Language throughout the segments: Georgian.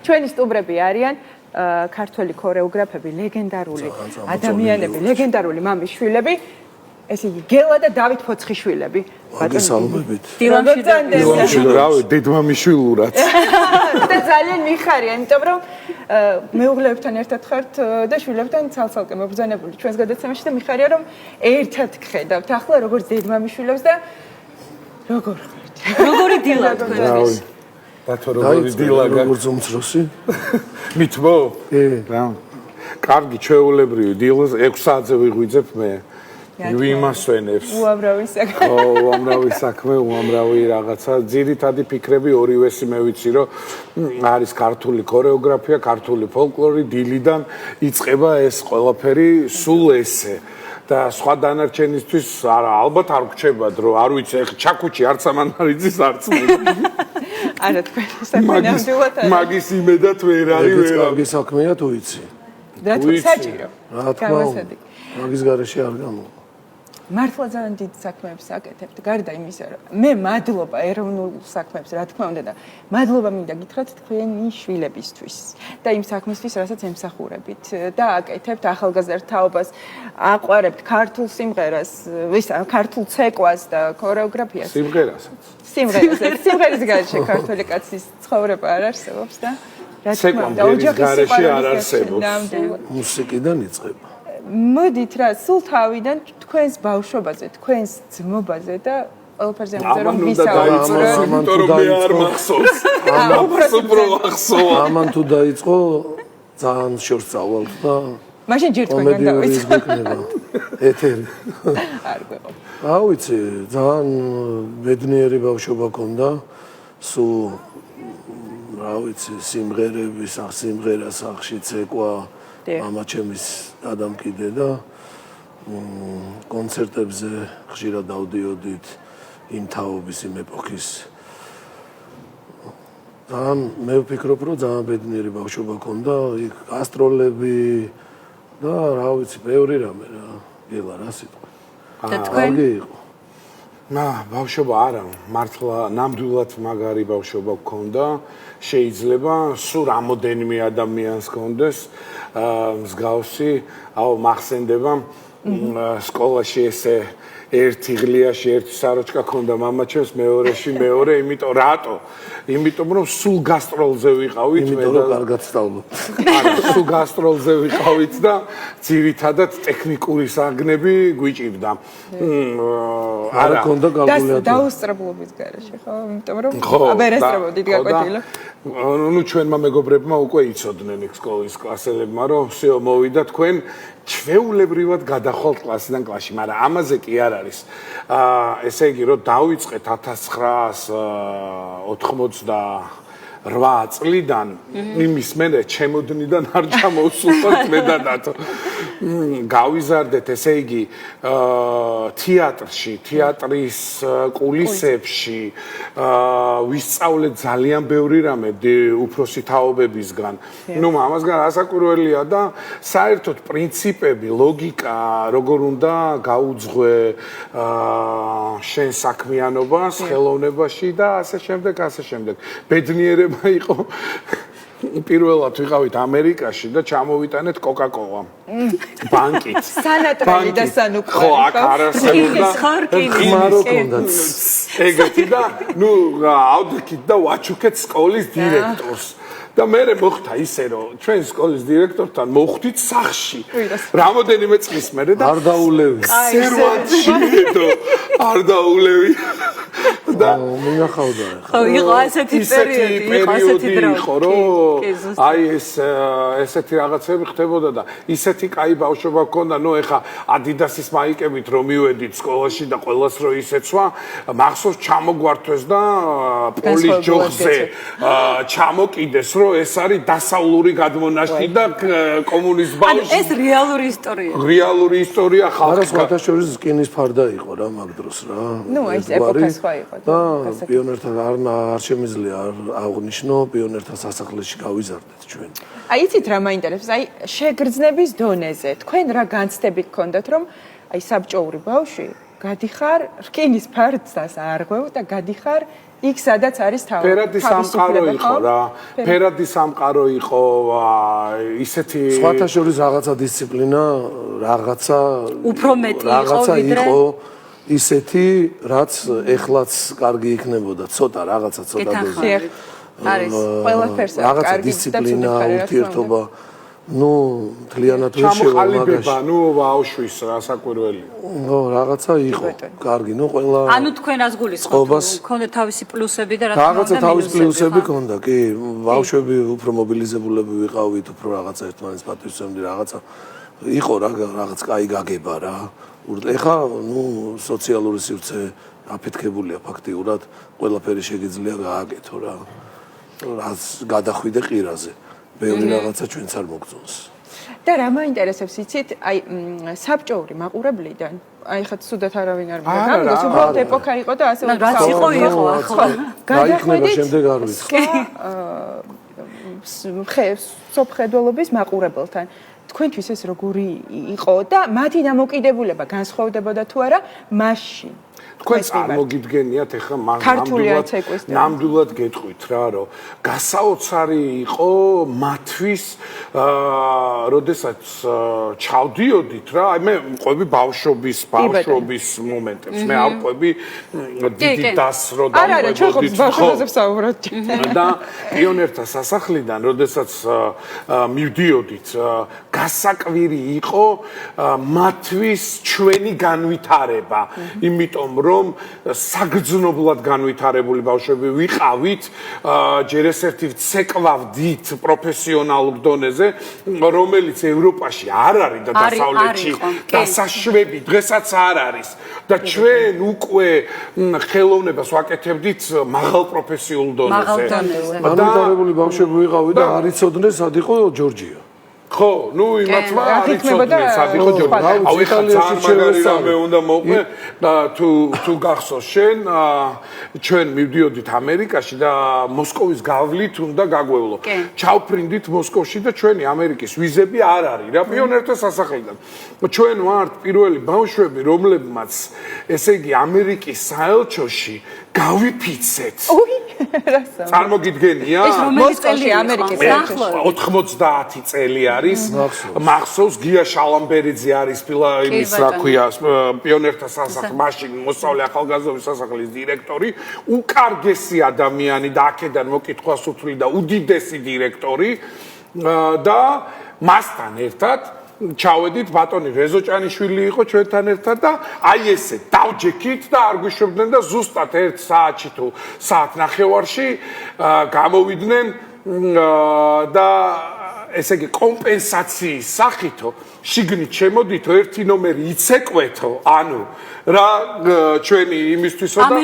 ჩვენი სტუმრები არიან ქართველი ქორეოგრაფები, ლეგენდარული ადამიანები, ლეგენდარული მამის შვილები. ესე იგი, გელა და დავით ფოცხიშვილები. მოგესალმებით. რავი, დედმამიშვილურად. და ძალიან მიხარია, იმიტომ რომ მეუღლეებთან ერთად ხართ და შვილებთან ცალ-ცალკე მობრძანებული ჩვენს გადაცემაში და მიხარია რომ ერთად გხედავთ ახლა როგორც დედმამიშვილებს და როგორ ხართ? როგორი დილა თქვენთვის? ბათო როგორი დილა როგორც უმცროსი? მითმო? რა. კარგი ჩვეულებრივი დილას 6 საათზე ვიღვიძებ მე. ვიმასვენებს. უამრავი საქმე. უამრავი საქმე, უამრავი რაღაცა. ძირითადი ფიქრები ორივესი მე ვიცი, რომ არის ქართული ქორეოგრაფია, ქართული ფოლკლორი, დილიდან იწყება ეს ყველაფერი სულ ესე. და სხვა დანარჩენისთვის ალბათ არ გრჩებათ, რომ არ ვიცი, ეხლა ჩაკუჩი არც ამან არ იცის არც მე. არა თქვენ საქმიანობრივად არა. მაგის იმედად ვერ არის ეს კარგი საქმეა თუ იცი? რა თქმა საჭირო. რა თქმა უნდა. მაგის გარეშე არ გამოვა. მართლა ძალიან დიდ საქმეებს აკეთებთ. გარდა იმისა, რომ მე მადლობა ეროვნულ საქმეებს, რა თქმა უნდა და მადლობა მინდა გითხრათ თქვენი შვილებისთვის და იმ საქმისთვის, რასაც ემსახურებით და აკეთებთ ახალგაზრდა თაობას, აყვარებთ ქართულ სიმღერას, ქართულ ცეკვას და ქორეოგრაფიას. სიმღერის გარეშე ქართული კაცის ცხოვრება არ არსებობს და რა თქმა უნდა, ოჯახის გარეშე არ არსებობს. მუსიკიდან იწყება. მოდით რა, სულ თავიდან თქვენს ბავშვობაზე, თქვენს ძმობაზე და ყველაფერზე ამაზე რომ ვისაუბროთ. იმიტომ რომ მე არ მახსოვს. უბრალოდ ახსოვა. ამან თუ დაიწყო ძალიან შორს წავალთ და მაშინ ჯერ თქვენგან დავიწყო. ეთერი. არ გვეყო. რა ვიცი, ძალიან ბედნიერი ბავშვობა მქონდა. სულ რა ვიცი, სიმღერების, სიმღერას სახში ცეკვა მამაჩემის ადამკიდე და კონცერტებზე ხშირად დავდიოდით იმ თაობის იმ ეპოქის. ძალიან მე ვფიქრობ, რომ ძალიან ბედნიერი ბავშვობა მქონდა, იქ გასტროლები და რა ვიცი, ბევრი რამე რა, გელა რა სიტყვა. და თქვენ? ბავშვობა არა, მართლა ნამდვილად მაგარი ბავშვობა მქონდა. შეიძლება სულ რამოდენიმე ადამიანს გქონდეს მსგავსი, მახსენდება სკოლაში ესე ერთი ღლიაში ერთი საროჭკა ქონდა მამაჩემს, მეორეში მეორე, იმიტომ რატო? იმიტომ რომ სულ გასტროლზე ვიყავით მე და კარგად სწავლობ. არა, სულ გასტროლზე ვიყავით და ძირითადად ტექნიკური საგნები გვიჭირდა. არა ქონდა კალკულატორი. დაუსწრებლობის გარეშე, ხო? იმიტომ რომ აბერესტრებოდით გაკვეთილი. ნუ ჩვენმა მეგობრებმა უკვე იცოდნენ იქ სკოლის კლასელებმა, რომ всё მოვიდა თქვენ ჩვეულებრივად გადახვალთ კლასიდან კლასში, მაგრამ ამაზე კი არ არის. ესე იგი, რომ დავიწყეთ 1988 წლიდან, იმის მერე ჩემოდნიდან არ ჩამოვსულოთ მე და დათო. გავიზარდეთ, ესე იგი, თეატრში, თეატრის კულისებში, ვისწავლეთ ძალიან ბევრი რამე უფროსი თაობებისგან. ნუ ამასგან ასაკვირველია და საერთოდ პრინციპები, ლოგიკა, როგორ უნდა გაუძღვე შენ საქმიანობას, ხელოვნებაში და ასე შემდეგ, ასე შემდეგ. ბედნიერება იყო პირველად ვიყავით ამერიკაში და ჩამოვიტანეთ კოკა-კოლა. ბანკით. სანატრალი და სანუკვარი. ხო, აქ არ არსებობდა. ხმარო კონდაც. ეგეთი და ნუ ავდექით და ვაჩუქეთ სკოლის დირექტორს. და მე მოხდა ისე რომ ჩვენ სკოლის დირექტორთან მოხვდით სახში. რამოდენიმე წლის მერე და არ დაულევი. სერვანტში მიდო არ დაულევი. და მინახავდა. ხო, იყო ასეთი პერიოდი, იყო რომ აი ესეთი რაღაცები ხდებოდა და ისეთი კაი ბავშვობა მქონდა, ნუ ეხა ადიდასის მაიკებით რომ მივედით სკოლაში და ყველას რო ისეცვა, მახსოვს ჩამოგვართვეს და პოლის ჯოხზე ჩამოკიდეს, რომ ეს არის დასავლური გადმონაშთი და კომუნიზმ ბავშვი. ეს რეალური ისტორია. რეალური ისტორია ხალხს. არა, სხვათა შორის სკინის ფარდა იყო რა მაგ დროს რა. ნუ აი ეს ეპოქა სხვა იყო. და პიონერთა არ შემიძლია აღნიშნო პიონერთა სასახლეში გავიზარდეთ ჩვენ. აი იცით რა მაინტერესებს? აი შეგრძნების დონეზე თქვენ რა განცდები გქონდათ რომ აი საბჭოური ბავშვი გადიხარ რკინის ფარდას არღვევ და გადიხარ იქ სადაც არის თავი. ფერადი სამყარო იყო რა. ფერადი სამყარო იყო ისეთი სხვათა შორის რაღაცა დისციპლინა, რაღაცა უფრო მეტი იყო რაღაცა ვიდრე იყო ისეთი, რაც ეხლაც კარგი იქნებოდა, ცოტა რაღაცა ცოტა დოზი. არის ყველაფერს რაღაცა კარგი და დისციპლინა, ცუდი ფერი, ურთიერთობა. ნუ თლიანად ვერ შევა ჩამოყალიბება, ნუ ბავშვის რასაკვირველი. ნუ რაღაცა იყო, კარგი, ნუ ყველა ანუ თქვენ რას გულისხმობთ? გქონდა თავისი პლუსები და რა თქმა უნდა რაღაცა თავის პლუსები ხო? ქონდა, კი, ბავშვები უფრო მობილიზებულები ვიყავით, უფრო რაღაცა ერთმანეთს პატივისცემდი, რაღაცა იყო რა, რაღაც კაი გაგება რა. ეხა ნუ სოციალური სივრცე აფეთქებულია ფაქტიურად, ყველაფერი შეგიძლია გააკეთო რა. რაც გადახვიდე ყირაზე. ბევრი რაღაცა ჩვენც არ მოგწონს. და რა მაინტერესებს იცით, აი საბჭოური მაყურებლიდან, აი ხა სუდათ არავინ არ მოგამიგოს, უბრალოდ ეპოქა იყო და ასე რა რაც იყო ახლა. გადახვედით შემდეგ არ ვიცი. სოფხედველობის მაყურებელთან. თქვენთვის ეს როგორი იყო და მათი დამოკიდებულება განსხვავდებოდა თუ არა მაშინ? თქვენ წარმოგიდგენიათ ახლა ნამდვილად გეტყვით რა, რომ გასაოცარი იყო მათთვის, როდესაც ჩავდიოდით რა, აი მე მყვები ბავშვობის მომენტებს, მე არ მყვები დიდი დასრო და არა, ჩვენ ხო ბავშვობაზე ვსაუბრობთ. და პიონერთა სასახლიდან, როდესაც მივდიოდით, გასაკვირი იყო მათთვის ჩვენი განვითარება, იმიტომ რომ საგრძნობლად განვითარებული ბავშვები ვიყავით, ჯერ ესერთი ვცეკვავდით პროფესიონალურ დონეზე, რომელიც ევროპაში არ არის და დასავლეთში დასაშვები დღესაც არ არის და ჩვენ უკვე ხელოვნებას ვაკეთებდით მაღალ პროფესიულ დონეზე. განვითარებული ბავშვები ვიყავით და არ იცოდნენ სად იყო ჯორჯია. ხო, ნუ იმათმა არ იცოდნენ სად იყო ჯორჯია. აუ ეხლა ძალიან მაგარი რამე უნდა მოყვე და თუ გახსოვს შენ, ჩვენ მივდიოდით ამერიკაში და მოსკოვის გავლით უნდა გაგვევლო. ჩავფრინდით მოსკოვში და ჩვენი ამერიკის ვიზები არ არის რა პიონერთა სასახლიდან. ჩვენ ვართ პირველი ბავშვები, რომლებმაც ესე იგი ამერიკის საელჩოში გავიფიცეთ. წარმოგიდგენია? ეს რომელი წელი ამერიკის 90 წელი არის. მახსოვს გია შალამბერიძე არის იმის რა ქვია პიონერთა სასახლე მაშინ მოსწავლე ახალგაზრდობის სასახლის დირექტორი, უკარგესი ადამიანი და აქედან მოკითხვას უთვლიდა უდიდესი დირექტორი და მასთან ერთად ჩავედით ბატონი რეზო ჭანიშვილი იყო ჩვენთან ერთად და აი ესე დავჯექით და არ გვიშვებდნენ და ზუსტად 1 საათში თუ საათ ნახევარში გამოვიდნენ და ესე იგი კომპენსაციის სახითო შიგნით შემოდითო ერთი ნომერი იცეკვეთო, ანუ რა ჩვენი იმისთვისო და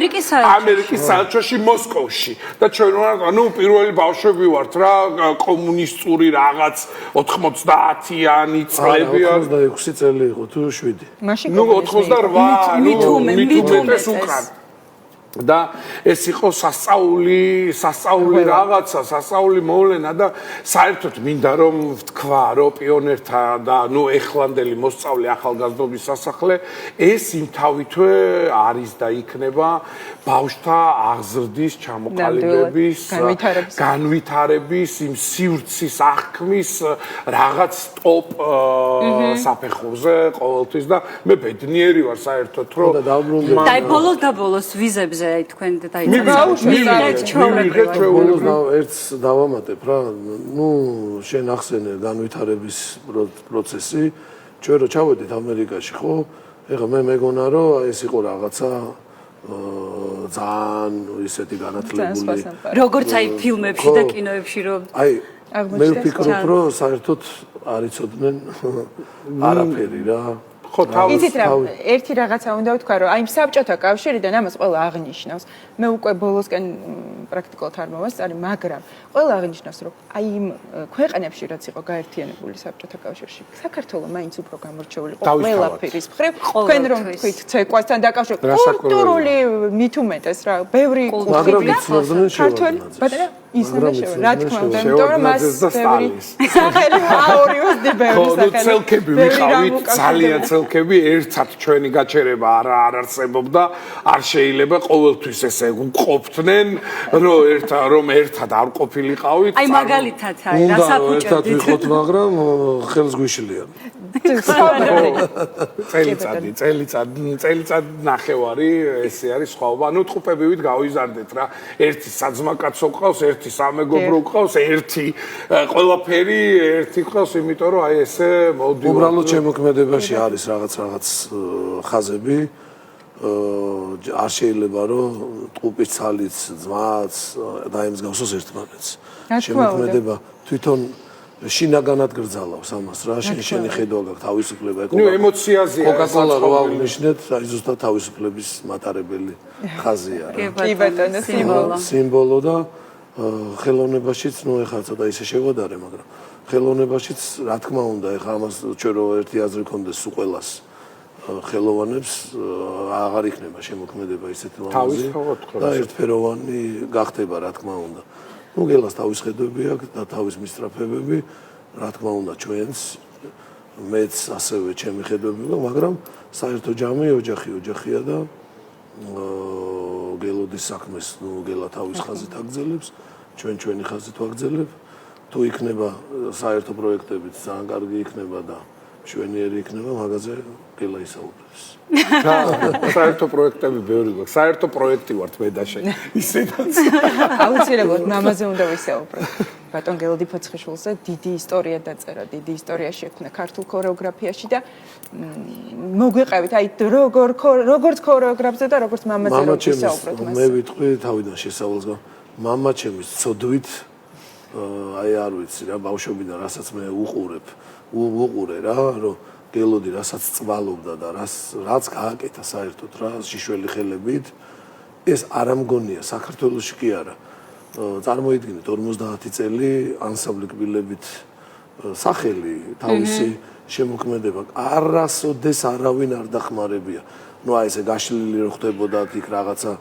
ამერიკის საელჩოში მოსკოვში და ჩვენ ვართ, ანუ პირველი ბავშვები ვართ რა, კომუნისტური რაღაც 90-იანი წლები არის. 26 წელი იყო თუ 7. ნუ 88, მithumetes უკან. და ეს იყო სასწაული რაღაცა, სასწაული მოვლენა და საერთოდ მინდა რომ ვთქვა, რომ პიონერთა და ნუ ეხლანდელი მოსწავლე ახალგაზრდობის სასახლე ეს იმთავითვე არის და იქნება ბავშვთა აღზრდის ჩამოყალიბების, განვითარების, იმ სივრცის აღქმის რაღაც ტოპ საფეხურზე ყოველთვის და მე ბედნიერი ვარ საერთოდ რომ და ბოლოს ვიზებზე აი თქვენ ერთს დავამატებ რა, ნუ შენ ახსენე განვითარების პროცესი, ჩვენ რო ჩავედით ამერიკაში, ხო? ეხლა მე მეგონა რომ ეს იყო რაღაცა ძალიან ისეთი განათლებული. როგორც აი ფილმებში და კინოებში რომ აი მე ვფიქრობ რომ საერთოდ არ იცოდნენ არაფერი რა. ხო, იცით რა, ერთი რაღაცა უნდა ვთქვა, რომ აი საბჭოთა კავშირიდან ამას ყველა აღნიშნავს. მე უკვე ბოლოსკენ პრაქტიკულად არ მოვასწარი, მაგრამ ყველა აღნიშნავს, რომ აი იმ ქვეყნებში, რაც იყო გაერთიანებული საბჭოთა კავშირში, საქართველო მაინც უფრო გამორჩეული იყო ყველაფრის მხრივ. თქვენ რომ თქვით ცეკვასთან დაკავშირებით, კულტურული მithumetes რა, ბევრი მაგრამ იცნობდნენ შევარდნაძეს. ისე რა თქმა უნდა, იმიტომ რომ მას შეუძნაძეს და სტალინის. სახელი აორიოს დებერი სახელი. ცელქები ვიყავით, ძალიან ცელქები, ერთად ჩვენი გაჩერება არ არსებობდა, არ შეიძლება ყოველთვის ესე ყოფდნენ, რომ ერთად არ ყოფილიყავით. აი მაგალითად აი რა ერთად საფუჭებდით. ვიყოთ, მაგრამ ხელს გვიშლიან. წელიწად ნახევარი ესე არის სხვაობა. ანუ ტყუპებივით გავიზარდეთ რა. ერთი საძმაკაცო ყავს, ერთი სამეგობრო ყავს, ერთი ყველაფერი ერთი ყავს, იმიტომ რომ აი ესე მოვდივარ. უბრალოდ შემოქმედებაში არის რაღაც ხაზები. არ შეიძლება რომ ტყუპის ცალიც, ძმაც დაემსგავსოს ერთმანეთს. შემოქმედება თვითონ შინაგანად გრძალავს ამას რა, შენი ხედვა გაქვს თავისუფლება ეკო. ნუ ემოციაზეა. კოკაკოლა რო აღნიშნეთ, აი ზუსტად თავისუფლების მატარებელი ხაზია რა. კი ბატონო, სიმბოლო და ხელოვნებაშიც, ნუ ეხლა ცოტა ისე შევადარე, მაგრამ ხელოვნებაშიც რა თქმა უნდა, ეხლა ამას ჩვენ რო ერთი აზრი გქონდეს სულ ყველას ხელოვანებს აღარ იქნება შემოქმედება ისეთი ლამაზი და ერთფეროვანი გახდება რა თქმა უნდა. ნუ გელას თავის ხედვები აქვს და თავის მისწრაფებები, რა თქმა უნდა ჩვენს მეც ასევე ჩემი ხედვები აქვს, მაგრამ საერთო ჯამი ოჯახია და გელოდის საქმეს, ნუ გელა თავის ხაზით აგრძელებს, ჩვენი ხაზით ვაგრძელებ. თუ იქნება საერთო პროექტებიც ძალიან კარგი იქნება და მშვენიერი იქნება, მაგაზე გელა ისაუბრებს. საერთო პროექტები ბევრი გვაქვს. საერთო პროექტი ვართ მე და შენ. ისედაც. აუცილებლად მამაზე უნდა ვისაუბროთ. ბატონ გელოდი ფოცხიშვილზე დიდი ისტორია დაწერა, დიდი ისტორია შექმნა ქართულ ქორეოგრაფიაში და მოგვიყევით აი როგორც ქორეოგრაფზე და როგორც მამაზე ვისაუბროთ მას. მე ვიტყვი თავიდან შესავალს მამა ჩემის ცოდვით აი არ ვიცი რა ბავშვობიდან რასაც მე უყურე რა რომ გელოდი რასაც წვალობდა და რაც გააკეთა საერთოდ რა შიშველი ხელებით ეს არ ამგონია საქართველოში კი არა წარმოიდგინეთ 50 წელი ანსამბლი კბილებით სახელი თავისი შემოქმედება არასოდეს არავინ არ დახმარებია ნუ აი ესე გაშლილი რო ხდებოდა იქ რაღაცა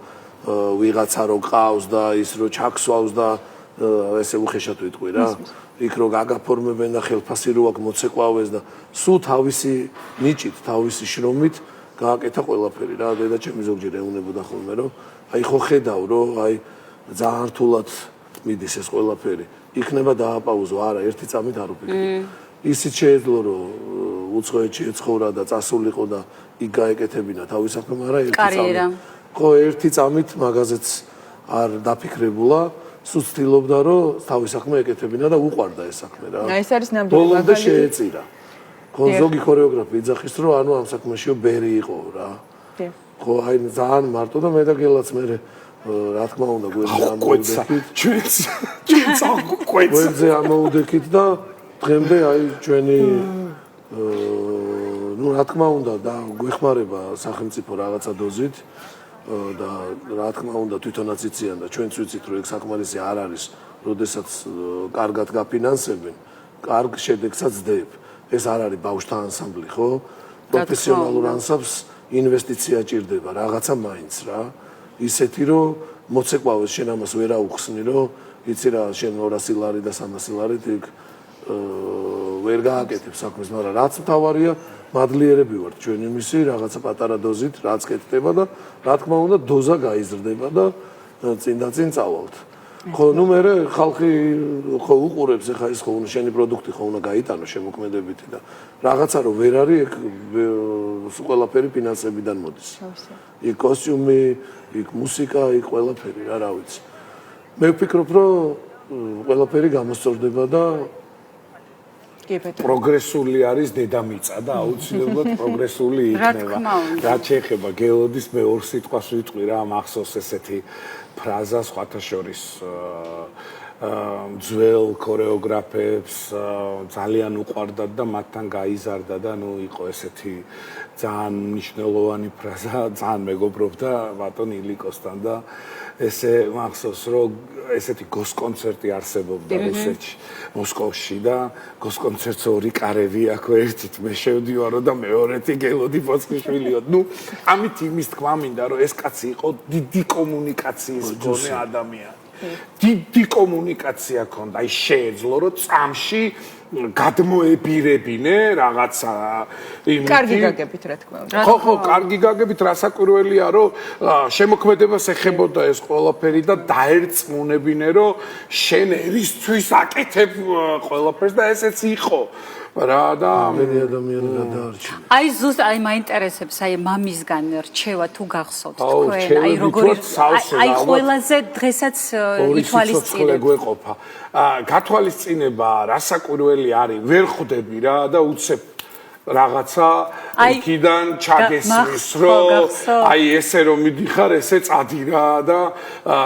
ვიღაცა რო ყავს და ის რო ჩაქსვავს და ესე უხეშად ვიტყვი რა იქ რო გაგაფორმებენ და ხელფასი რო აქვს მოცეკვავეს და სულ თავისი ნიჭით თავისი შრომით გააკეთა ყველაფერი რა დედაჩემი ზოგჯერ ეუნებოდა ხოლმე რომ აი ხო ხედავ რომ აი ძალიან რთულად მიდის ეს ყველაფერი იქნება დააპაუზო არა ერთი წამით არ უფიქრე ისიც შეეძლო რომ უცხოეთში ეცხოვრა და წასულიყო და იქ გაეკეთებინა თავის საქმე მაგრამ ერთი წამით მაგაზეც არ დაფიქრებულა სულ ცდილობდა რომ თავის საქმე ეკეთებინა და უყვარდა ეს საქმე რა. აი ეს არის ნამდვილი ბოლომდე შეეწირა. ზოგი ქორეოგრაფი იძახის რომ ანუ ამ საქმეშიო ბერი იყო რა. ხო აი ძალიან მარტო და მე და გელაც მე რა თქმა უნდა გვერდზე ამოუდექით. ჩვენც გვერდზე ამოუდექით და დღემდე აი ჩვენი ნუ რა თქმა უნდა და გვეხმარება სახელმწიფო რაღაცა დოზით. და რა თქმა უნდა თვითონაც იციან და ჩვენც ვიცით რომ ეგ საკმარისი არ არის, როდესაც კარგად გაფინანსებენ, კარგ შედეგსაც ძლებ. ეს არ არის ბავშვთა ანსამბლი, ხო? პროფესიონალურ ანსამბლს ინვესტიცია ჭირდება, რაღაცა მაინც რა. ისეთი რომ მოცეკვავეს შენ ამას ვერ აუხსნი, რომ იცი რა, შენ 200 ლარი და 300 ლარით იქ ვერ გააკეთებ საქმეს, მაგრამ რაც მთავარია მადლიერები ვართ ჩვენ იმისი რაღაცა პატარა დოზით რაც კეთდება და რა თქმა უნდა დოზა გაიზრდება და წინ წავალთ. ხო ნუ მე ხალხი ხო უყურებს ეხა ის ხო შენი პროდუქტი ხო უნდა გაიტანო შემოქმედებითი და რაღაცა რომ ვერ არის ეგ ყველაფერი ფინანსებიდან მოდის. იქ კოსტიუმი, იქ მუსიკა, იქ ყველაფერი რა ვიცი. მე ვფიქრობ რომ ყველაფერი გამოსწორდება და პროგრესული არის დედამიწა და აუცილებლად პროგრესული იქნება. რაც შეეხება გელოდის მე ორ სიტყვას ვიტყვი რა მახსოვს ესეთი ფრაზა სხვათა შორის ძველ ქორეოგრაფებს ძალიან უყვარდათ და მათთან გაიზარდა და ნუ იყო ესეთი ძალიან მნიშვნელოვანი ფრაზა ძალიან მეგობრობდა ბატონ ილიკოსთან და ესე მახსოვს რომ ესეთი გოსკონცერტი არსებობდა რუსეთში მოსკოვში და გოსკონცერტს ორი კარები აქვს ერთით მე შევდივარო და მეორეთი გელოდი ფოცხიშვილიო ნუ ამით იმის თქვა მინდა რომ ეს კაცი იყო დიდი კომუნიკაციის მქონე ადამიანი დიდი კომუნიკაცია ქონდა, აი შეეძლო რომ წამში გადმოებირებინე რაღაცა იმით. კარგი გაგებით რა თქმა უნდა. ხო, კარგი გაგებით, რასაკვირველია, რომ შემოქმედებას ეხებოდა ეს ყველაფერი და დაერწმუნებინე, რომ შენ ერისთვის აკეთებ ყველაფერს და ესეც იყო. რა და მერი ადამიანი გადაარჩინა. აი ზუსტად აი მაინტერესებს აი მამისგან რჩევა თუ გახსოვთ თქვენ აი როგორი აი ყველაზე დღესაც ითვალისწინებთ გვეყოფა. გათვალისწინება რასაკვირველი არის, ვერ ხვდები რა და უცებ რაღაცა იქიდან ჩაგესმის რომ აი ესე რომ მიდიხარ ესე წადი რა და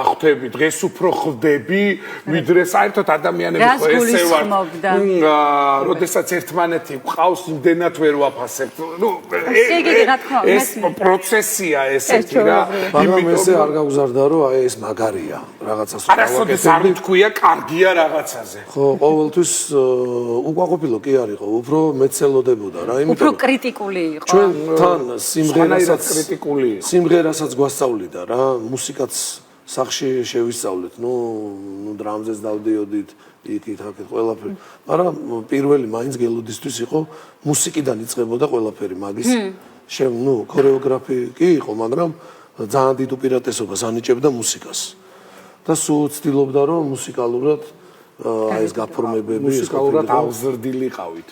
ხვდები დღეს უფრო ხვდები ვიდრე საერთოდ ადამიანები ხო ესე ვარ როდესაც ერთმანეთი ყავს იმდენად ვერ ვაფასებთ ნუ ეს პროცესია ესეთი რა მაგრამ ესე არ გავგზარდა რომ აი ეს მაგარია რაღაცას არასოდეს არ თქვია კარგია რაღაცაზე ხო ყოველთვის უკმაყოფილო კი არისო უფრო მეცელოდებოდა რა უფრო კრიტიკული იყო. ჩვენ თან სიმღერასაც გვასწავლიდა რა, მუსიკაც სახში შევისწავლეთ. ნუ დრამზეც დავდიოდით, იქით აქეთ ყველაფერი. მაგრამ პირველი მაინც გელოდისთვის იყო მუსიკიდან იწყებოდა ყველაფერი მაგის. ნუ ქორეოგრაფი კი იყო, მაგრამ ძალიან დიდ უპირატესობას ანიჭებდა მუსიკას. და სულ ცდილობდა რომ მუსიკალურად აი ეს გაფორმებები მუსიკალურად აღზრდილიყავით.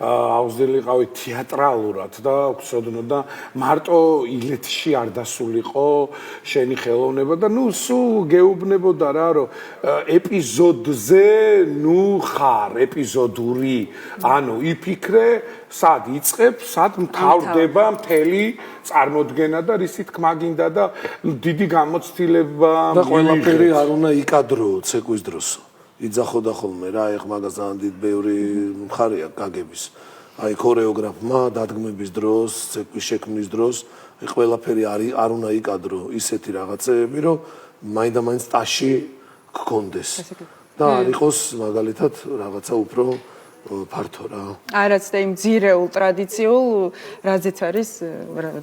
აუზრდილიყავით თეატრალურად და ვცოდნოდა მარტო ილეთში არ დასულიყო შენი ხელოვნება და ნუ სულ გეუბნებოდა რა რომ ეპიზოდზე ნუ ხარ ეპიზოდური ანუ იფიქრე სად იწყებ სად მთავრდება მთელი წარმოდგენა და რისი თქმა გინდა და დიდი გამოცდილება და ყველაფერი არ უნდა იკადრო ცეკვის დროს იძახოდა ხოლმე რა ეხ მაგას ძალიან დიდ ბევრი მხარეა გაგების აი ქორეოგრაფმა დადგმების დროს ცეკვის შექმნის დროს აი ყველაფერი არ უნდა იკადრო ისეთი რაღაცეები რომ მაინდა-მაინც ტაში გქონდეს და არ იყოს მაგალითად რაღაცა უფრო ფართო რა არაც და იმ ძირეულ ტრადიციულ რაზეც არის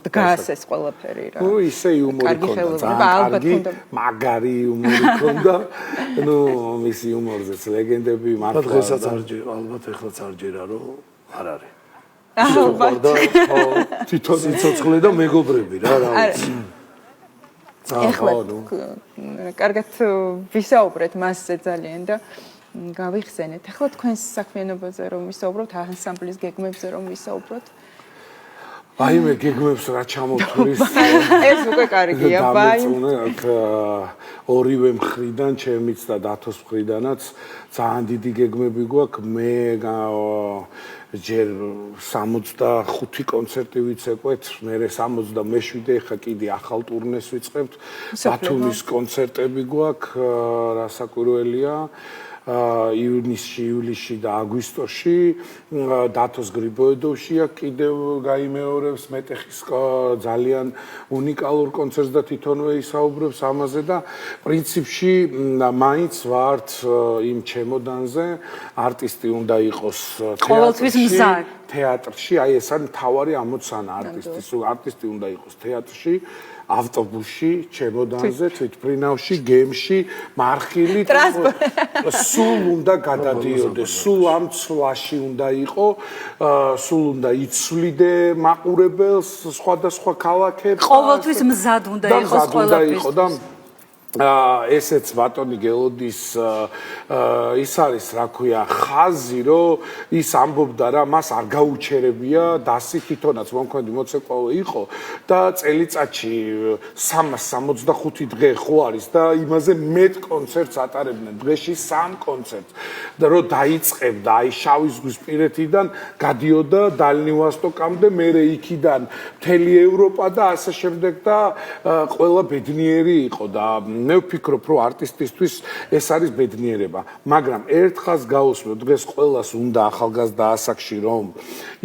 დგას ეს ყველაფერი რა ო ისე იუმორი ქონდა მაგარი იუმორი ქონდა ნუ მისი იუმორზეც ლეგენდები მართლა დღესაც არ ჯერ ალბათ ეხლაც არ ჯერა რომ არ არის ალბათ ხო თვითონ სიცოცხლე და მეგობრები რა ვიცი ეხლა კარგად ვისაუბრეთ მასზე ძალიან და გავიხსენეთ. ახლა თქვენს საქმიანობაზე რომ ვისაუბროთ, ანსამბლის გეგმებზე რომ ვისაუბროთ. ბაიმე გეგმებს რა ჩამოთვლის. ეს უკვე კარგია, ბაიმე. აქ ორივე მხრიდან, ჩემიც და დათოს მხრიდანაც ძალიან დიდი გეგმები გვაქვს. მე ჯერ 65 კონცერტი ვიცეკვეთ, მე 77 ხა კიდე ახალ ტურნეს ვიწყებთ. ბათუმის კონცერტები გვაქვს, რასაკვირველია. ივნისში, ივლისში და აგვისტოში დათოს გრიბოედოვშია კიდევ გაიმეორებს მეტეხის ძალიან უნიკალურ კონცერტს და თვითონვე ისაუბრებს ამაზე და პრინციპში მაინც ვართ იმ ჩემოდანზე არტისტი უნდა იყოს ყოველთვის მზად თეატრში აი ეს არის მთავარი ამოცანა არტისტის არტისტი უნდა იყოს თეატრში ავტობუსში, ჩემოდანზე, თვითფრინავში, გემში, მარხილით, სულ უნდა გადადიოდეს, სულ ამ ცვლაში უნდა იყო, სულ უნდა იცვლიდე მაყურებელს სხვადასხვა ქალაქებში. ყოველთვის მზად უნდა იყოს ყველაფრის. ესეც ბატონი გელოდის ის არის რა ქვია ხაზი რომ ის ამბობდა რა მას არ გაუჩერებია დასი თვითონაც მომქმედი მოცეკვავე იყო და წელიწადში 365 დღე ხო არის და იმაზე მეტ კონცერტს ატარებდნენ დღეში 3 კონცერტს და რომ დაიწყებდა აი შავი ზღვის პირეთიდან გადიოდა დალნი ვოსტოკამდე მერე იქიდან მთელი ევროპა და ასე შემდეგ და ყველა ბედნიერი იყო და მე ვფიქრობ, რომ არტისტისთვის ეს არის ბედნიერება, მაგრამ ერთხელს გაუსმევ, დღეს ყველას უნდა ახალგაზრდა ასაკში რომ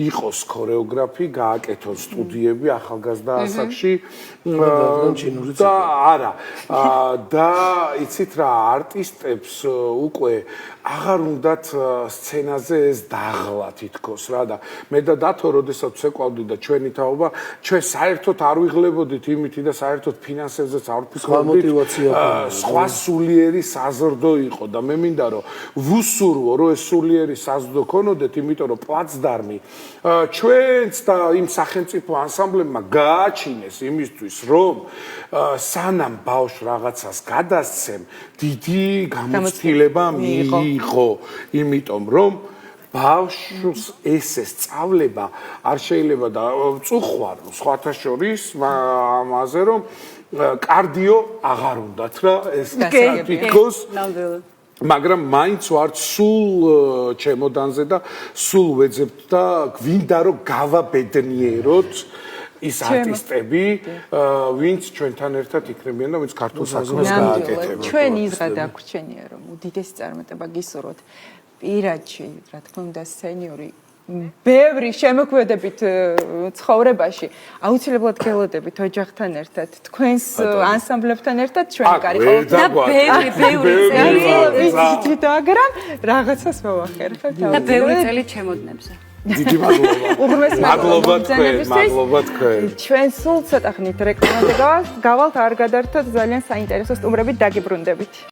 იყოს ქორეოგრაფი, გააკეთოს სტუდიები ახალგაზრდა ასაკში და არა და იცით რა არტისტებს უკვე აღარ უნდათ სცენაზე ეს დაღლა თითქოს რა და მე და დათო როდესაც ვცეკვავდი და ჩვენი თაობა ჩვენ საერთოდ არ ვიღლებოდით იმითი და საერთოდ ფინანსებზეც არ ვფიქრობდით სხვა სულიერი საზრდო იყო და მე მინდა რომ ვუსურვო რომ ეს სულიერი საზრდო ქონოდეთ, იმიტომ რომ პლაცდარმი ჩვენც და იმ სახელმწიფო ანსამბლებმა გააჩინეს იმისთვის რომ სანამ ბავშვ რაღაცას გადასცემ, დიდი გამოცდილება მიიღო, იმიტომ რომ ბავშვს ესე სწავლება არ შეიძლება და წუხვარ სხვათა შორის ამაზე რომ კარდიო აღარ უნდათ რა ეს თითქოს მაგრამ მაინც ვარ სულ ჩემოდანზე და სულ ვეძებთ და გვინდა რომ გავაბედნიეროთ ის არტისტები, ვინც ჩვენთან ერთად იქნებიან და ვინც ქართულ საზღვრებს გააკეთებენ. ჩვენ იზღა დაგვრჩენია რომ უდიდესი წარმატება გისურვოთ. პირადში, რა თქმა უნდა, სენიორი ბევრი შემოქმედებით ცხოვრებაში აუცილებლად გელოდებით ოჯახთან ერთად, თქვენს ანსამბლებთან ერთად ჩვენ კარი ყოველთვის და ბევრი წელი მაგრამ რაღაცას მოვახერხებთ და ბევრი წელი ჩემოდნებზე. დიდი მადლობა თქვენ. ჩვენ სულ ცოტა ხნით რეკლამაზე გავალთ, არ გადართოთ ძალიან საინტერესო სტუმრებით დაგიბრუნდებით.